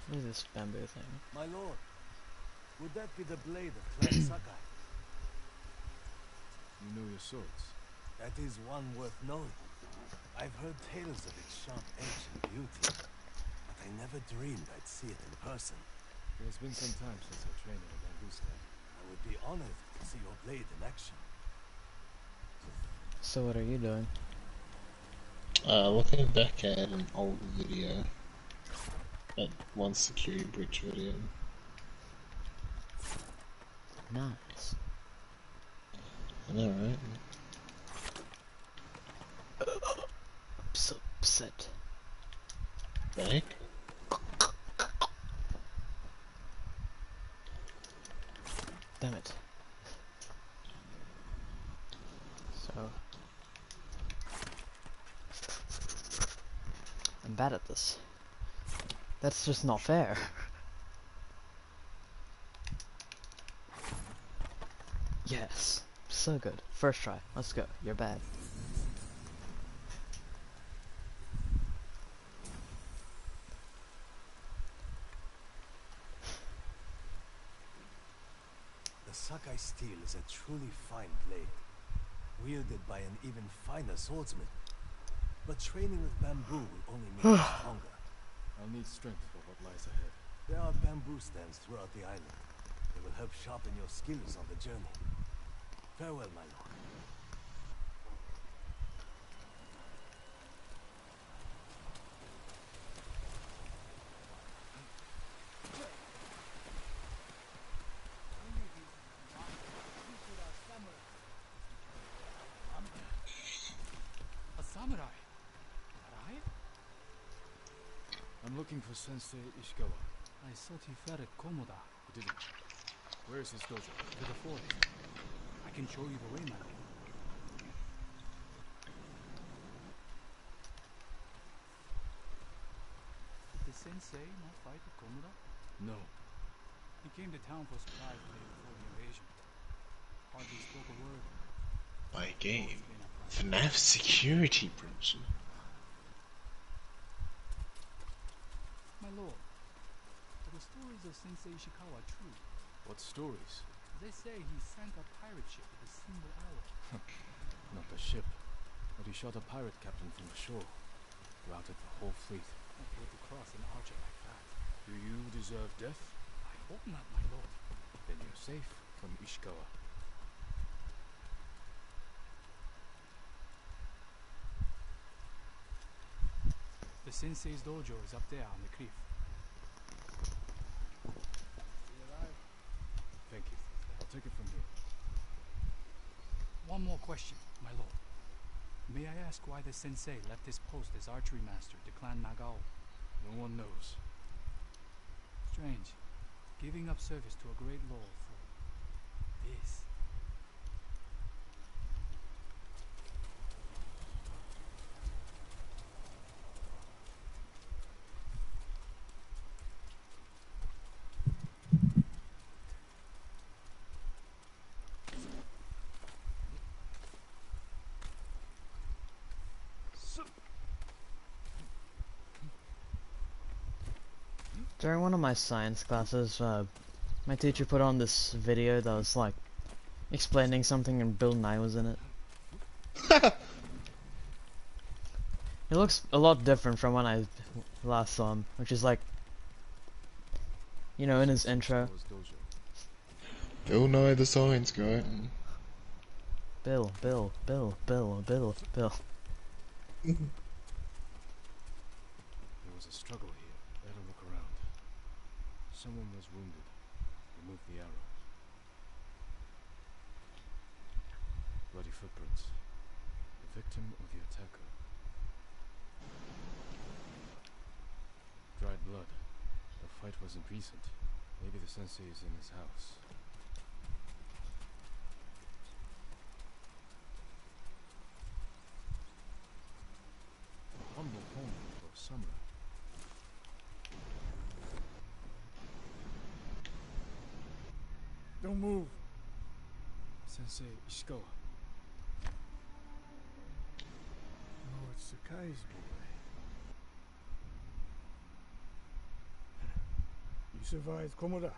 What is this bamboo thing? My lord, would that be the blade of Clan Sakai? You know your swords. That is one worth knowing. I've heard tales of its sharp edge and beauty, but I never dreamed I'd see it in person. It has been some time since I trained in a bamboo stand. I would be honored to see your blade in action. So what are you doing? Looking back at an old video. That one security breach video. Nice. I know, right? I'm so upset. Back? Damn it. So I'm bad at this. That's just not fair. Yes. So good. First try. Let's go. You're bad. The Sakai steel is a truly fine blade, wielded by an even finer swordsman. But training with bamboo will only make you stronger. I'll need strength for what lies ahead. There are bamboo stands throughout the island. They will help sharpen your skills on the journey. Farewell, my lord. A samurai. Alive? I'm looking for Sensei Ishikawa. I thought he fell at Komoda. He didn't. Where is his dojo? To the forest. I can show you the way, my lord. Did the sensei not fight at Komoda? No. He came to town for supplies the day before the invasion. Hardly spoke a word. My game. It's been a problem. FNAF security breach. My lord, are the stories of Sensei Ishikawa true? What stories? They say he sank a pirate ship with a single arrow. Not the ship, but he shot a pirate captain from the shore. Routed the whole fleet. Not able to cross an archer like that. Do you deserve death? I hope not, my lord. Then you're safe from Ishikawa. The sensei's dojo is up there on the cliff. Thank you. I'll take it from here. One more question, my lord. May I ask why the sensei left his post as archery master to Clan Nagao? No one knows. Strange. Giving up service to a great lord for this. During one of my science classes, my teacher put on this video that was like explaining something and Bill Nye was in it. He looks a lot different from when I last saw him, which is like, you know, in his intro. Ishikawa's dojo. They'll know the signs, guy. Bill, Bill, Bill, Bill, Bill, Bill. There was a struggle here. Better look around. Someone was wounded. Remove the arrow. Bloody footprints. The victim or the attacker? Dried blood. The fight wasn't recent. Maybe the sensei is in his house. Humble home for samurai. Don't move. Sensei Ishikawa. Oh, it's Sakai's boy. You survived Komoda.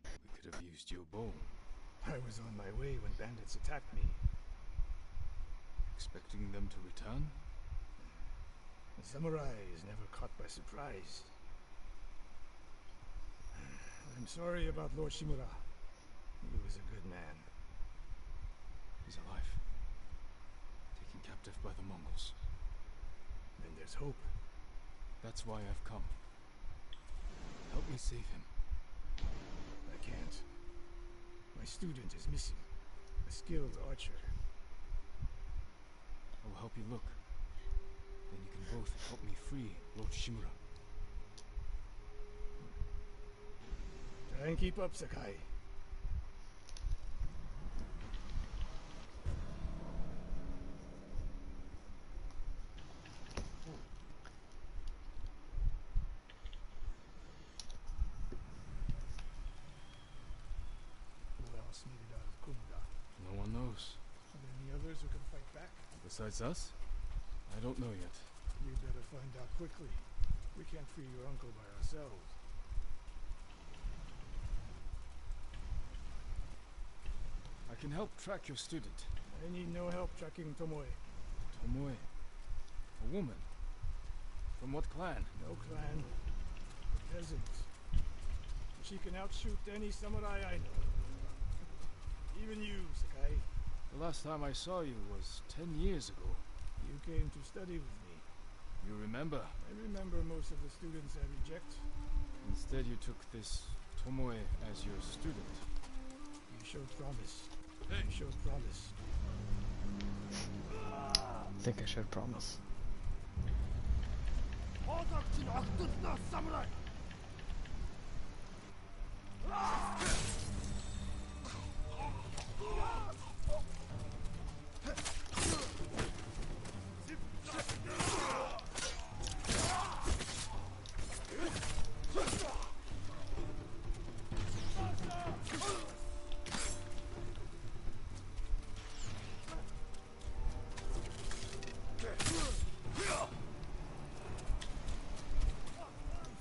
We could have used your bow. I was on my way when bandits attacked me. Expecting them to return? The samurai is never caught by surprise. I'm sorry about Lord Shimura. He was a good man. He's alive. Taken captive by the Mongols. Then there's hope. That's why I've come. Help me save him. I can't. My student is missing. A skilled archer. I will help you look. Then you can both help me free Lord Shimura. Try and keep up, Sakai. Who else made it out of Komoda? No one knows. Are there any others who can fight back? Besides us? I don't know yet. You better find out quickly. We can't free your uncle by ourselves. I can help track your student. I need no help tracking Tomoe. Tomoe. A woman. From what clan? No clan. A peasant. She can outshoot any samurai I know. Even you, Sakai. The last time I saw you was 10 years ago. You came to study with me. You remember? I remember most of the students I reject. Instead you took this Tomoe as your student. You showed promise. You showed promise. I think I showed promise.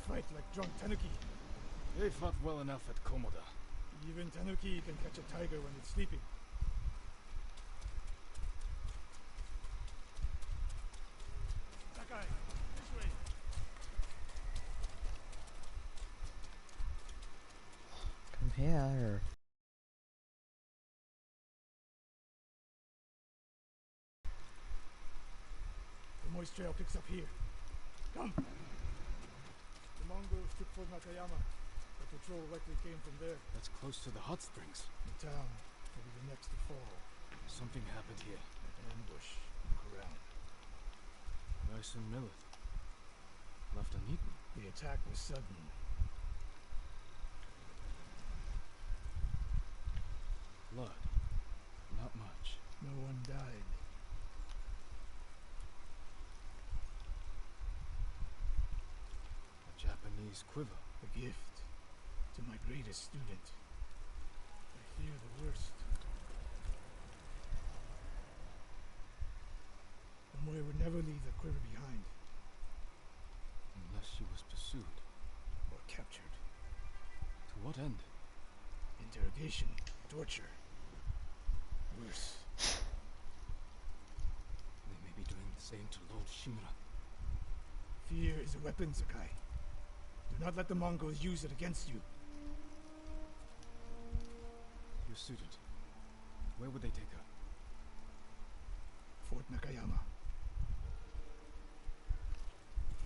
Fight like drunk tanuki. They fought well enough at Komoda. Even tanuki can catch a tiger when it's sleeping. Sakai, this way. Come here. The moist trail picks up here. Come. The Mongols took Fort Nakayama. The patrol likely came from there. That's close to the hot springs. The town will be the next to fall. Something happened here. An ambush. Look around. Rice and millet. Left uneaten. The attack was sudden. Blood. Not much. No one died. A Japanese quiver. A gift to my greatest student. I fear the worst. Tomoe would never leave the quiver behind. Unless she was pursued. Or captured. To what end? Interrogation. Torture. Worse. They may be doing the same to Lord Shimura. Fear is a weapon, Sakai. Do not let the Mongols use it against you. Your student. Where would they take her? Fort Nakayama.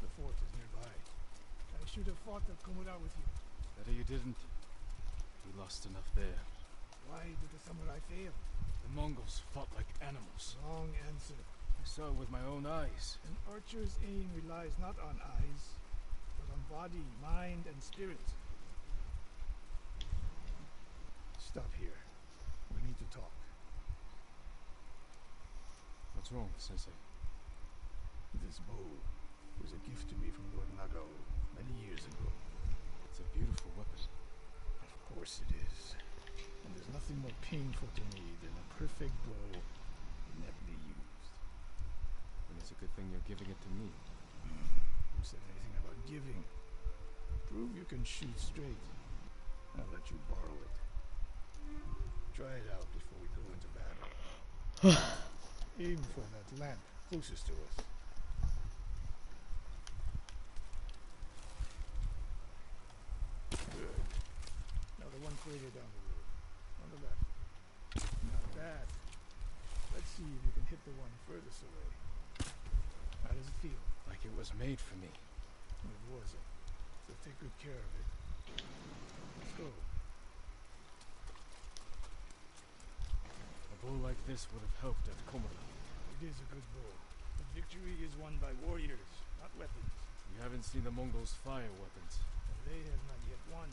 The fort is nearby. I should have fought at Komura with you. Better you didn't. We lost enough there. Why did the samurai fail? The Mongols fought like animals. Wrong answer. I saw it with my own eyes. An archer's aim relies not on eyes, but on body, mind, and spirit. Stop here. We need to talk. What's wrong, Sensei? This bow was a gift to me from Lord Nagao many years ago. It's a beautiful weapon. Of course it is. And there's nothing more painful to me than a perfect bow ineptly used. And it's a good thing you're giving it to me. Who said anything about giving? Prove you can shoot straight. I'll let you borrow it. Try it out before we go into battle. Aim for that lamp closest to us. Good. Now the one further down the road. On the left. Not bad. Let's see if you can hit the one furthest away. How does it feel? Like it was made for me. It wasn't. So take good care of it. Let's go. A bow like this would have helped at Komura. It is a good bow. But victory is won by warriors, not weapons. You haven't seen the Mongols fire weapons. And they have not yet won.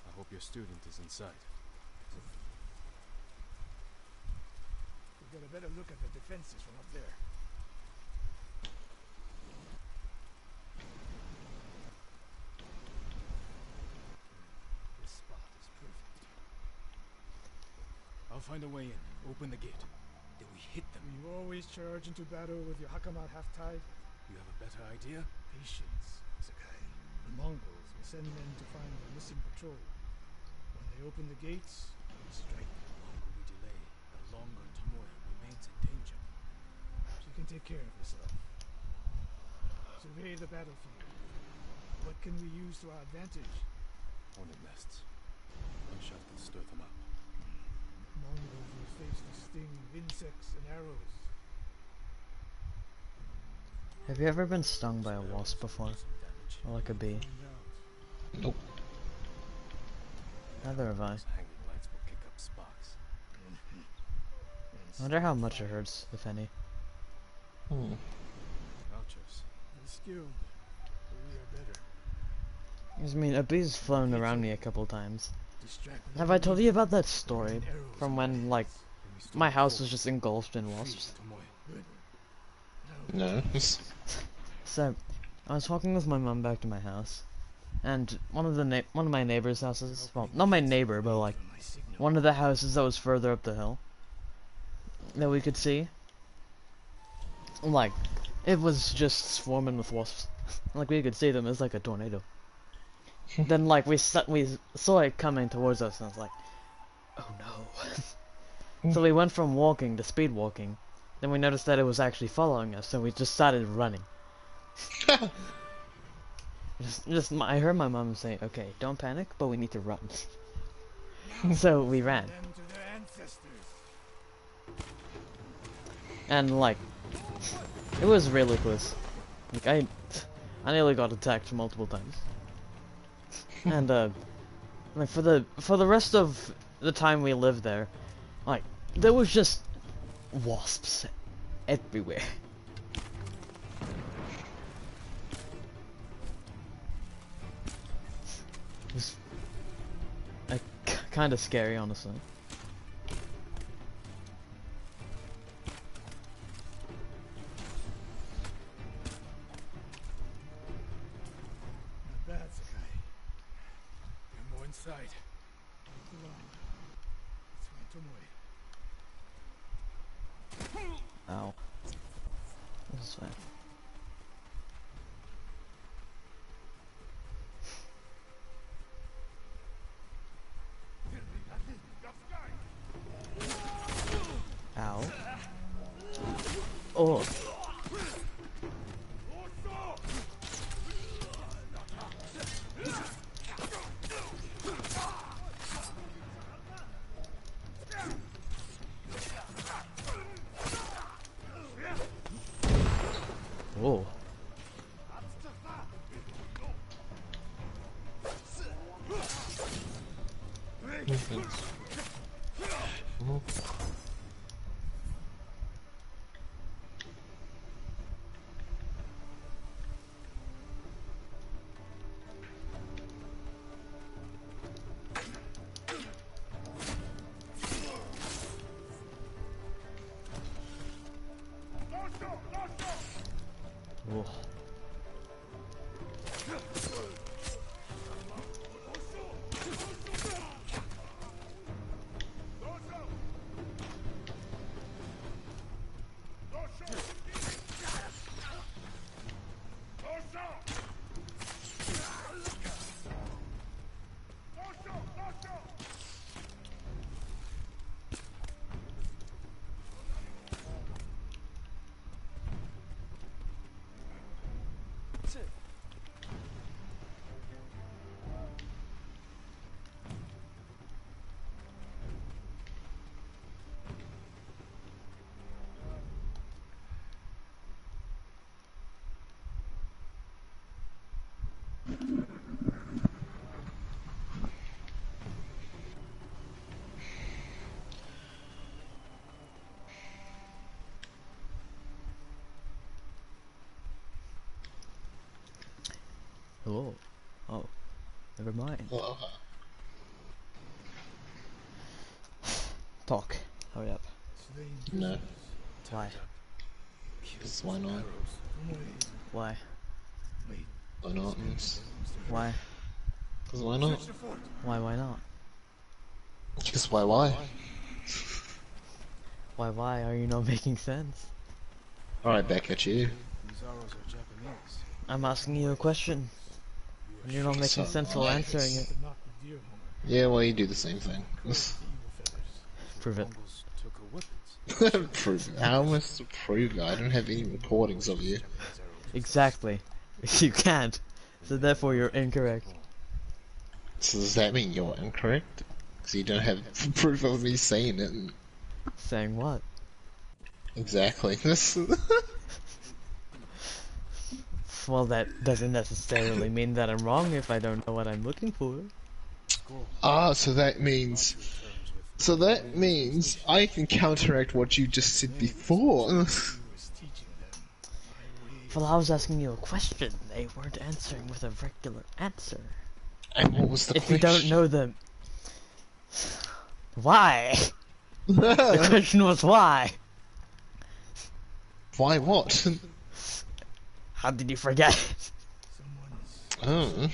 I hope your student is inside. We'll get a better look at the defenses from up there. This spot is perfect. I'll find a way in. Open the gate. Then we hit them. You always charge into battle with your hakama half-tied? You have a better idea? Patience, Sakai. The Mongols will send men to find the missing patrol. When they open the gates, we strike. The longer we delay, the longer Tomoe remains in danger. She can take care of herself. Survey the battlefield. What can we use to our advantage? Hornet nests. One shot can stir them up. Mongols will face the sting of insects and arrows. Have you ever been stung by a wasp before? Or like a bee? Nope. Neither have I. Those hanging lights will kick up sparks. I wonder how much it hurts, if any. Gauchos. We're skilled, but we are better. I mean, a bee's flown around me a couple times. Distract Have I told you about that story? and arrows From when, like, my house was just engulfed in wasps? No. So, I was walking with my mom back to my house, and one of my neighbor's houses, well, not my neighbor, but like, one of the houses that was further up the hill, that we could see, like, it was just swarming with wasps. Like, we could see them, it was like a tornado. Then, like, we saw it coming towards us, and I was like, oh no. So we went from walking to speed walking. Then we noticed that it was actually following us, so we just started running. I heard my mom say, okay, don't panic, but we need to run. So we ran. them to their ancestors. And, like, it was really close. Like, I nearly got attacked multiple times. And, like, for the rest of the time we lived there, like, there was just wasps everywhere. It was kind of scary, honestly. Not bad, Sakai. You're more inside. Come on. Let's find Tomoe. Ow. This is fine. Ow. Oh. Whoa. Hello. Oh, never mind. Talk. Hurry up. No. Why? Because why not? Why? Why not? Why? Because why not? Why not? Because why? Why are you not making sense? Alright, back at you. These arrows are Japanese. I'm asking you a question. And you're not making So sense while answering it. Not the deer hunter. Yeah, well, you do the same thing. Evil feathers. Prove it. Mongols took her weapons. Prove it. How am I supposed to prove it? I don't have any recordings of you. Japanese arrows. Exactly. You can't. So therefore you're incorrect. So does that mean you're incorrect? Because you don't have proof of me saying it. Saying what? Exactly. Well, that doesn't necessarily mean that I'm wrong if I don't know what I'm looking for. Ah, so that means... So that means I can counteract what you just said before. Was teaching them my way. Well, I was asking you a question. They weren't answering with a regular answer. And what was the If question? you don't know them... Why? The question was why? Why what? How did you forget? Someone's Oh. a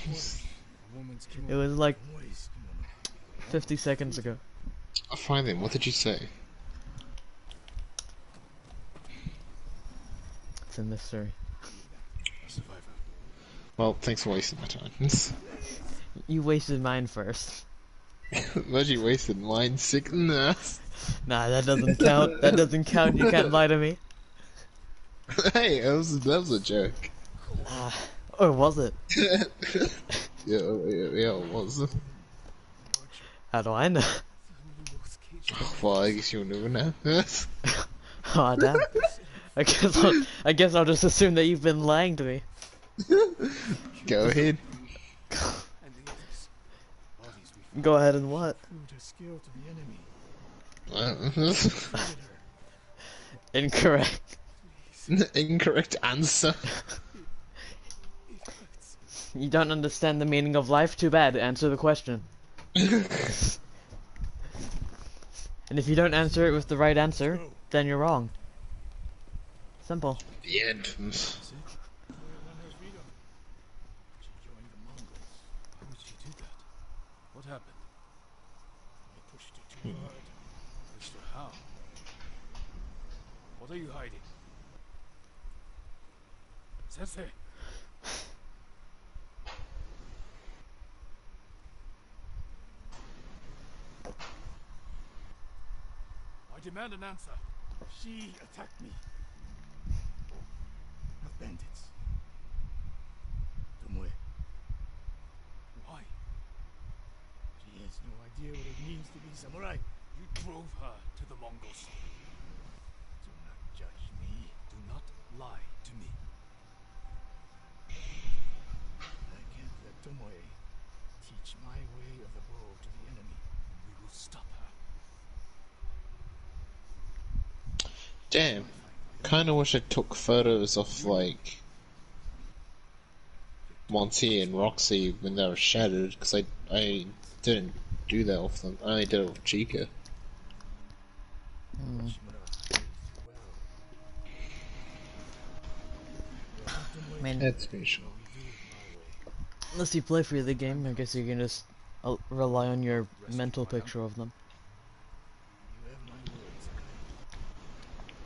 woman's It kimono. was like Moist kimono. 50 seconds ago. Fine then, what did you say? It's a mystery. A survivor. Well, thanks for wasting my time. You wasted mine first. But you wasted mine second. Nah, that doesn't count. That doesn't count. You can't lie to me. Hey, that was a joke. Or was it? Yeah, it was. How do I know? Well, I guess you'll never know. Oh damn. I guess I'll just assume that you've been lying to me. Go ahead. And the others. Bodies we Go ahead and what? proved her skill to the enemy. Defeated her. Incorrect. Incorrect answer. You don't understand the meaning of life? Too bad. Answer the question. And if you don't answer it with the right answer, then you're wrong. Simple. The end. Won her freedom. She joined the Mongols. Why would she do that? What happened? I pushed her too hard. Pushed her how? What are you hiding? Sensei! I demand an answer. She attacked me. Not bandits. Tomoe. Why? She has no idea what it means to be samurai. You drove her to the Mongols. Do not judge me. Do not lie to me. I can't let Tomoe teach my way of the bow to the enemy. We Damn. Kinda wish I took photos of, like, Monty and Roxy when they were shattered, because I didn't do that often. I only did it with Chica. Hmm. I mean, That's pretty sure. unless you play through the game, I guess you can just rely on your mental picture of them. You have my word,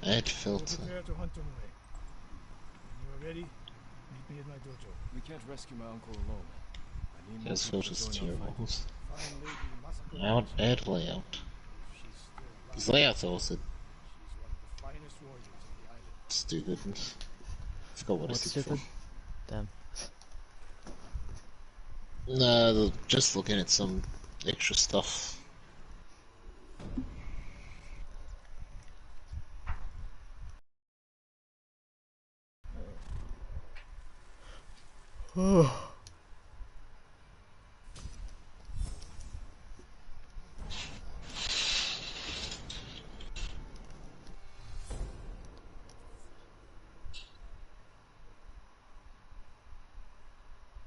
Sakai. Add filter. Prepare to hunt them away. When you are ready, meet me at my dojo. We can't rescue my uncle alone. I need more Yes, people to filter's join our fight. terrible. Fine lady Masako Out, Miyachi. add layout. She's still alive. These layouts are also She's one of the finest warriors on the island. stupid. Forgot what I What's said before. stupid? Damn. No, just looking at some extra stuff.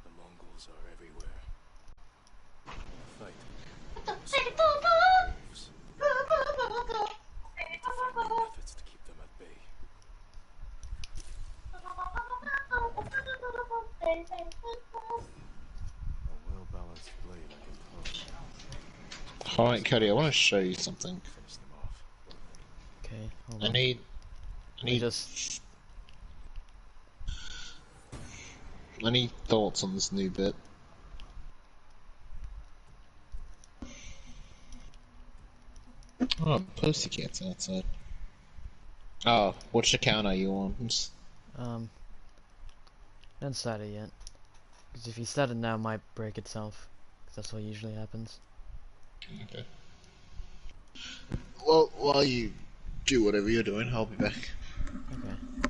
The Mongols are everywhere. Fight. Wolves. I need to find new methods to keep them at bay. A well-balanced blade I can throw. Alright, Cody, I want to show you something. Finish them off. Okay, hold I on. need Let me just... thoughts on this new bit. Oh, pussycats outside. Oh, which account are you on? Don't start it yet. Because if you start it now, it might break itself. Because that's what usually happens. Okay. Well, while you do whatever you're doing, I'll be back. Okay.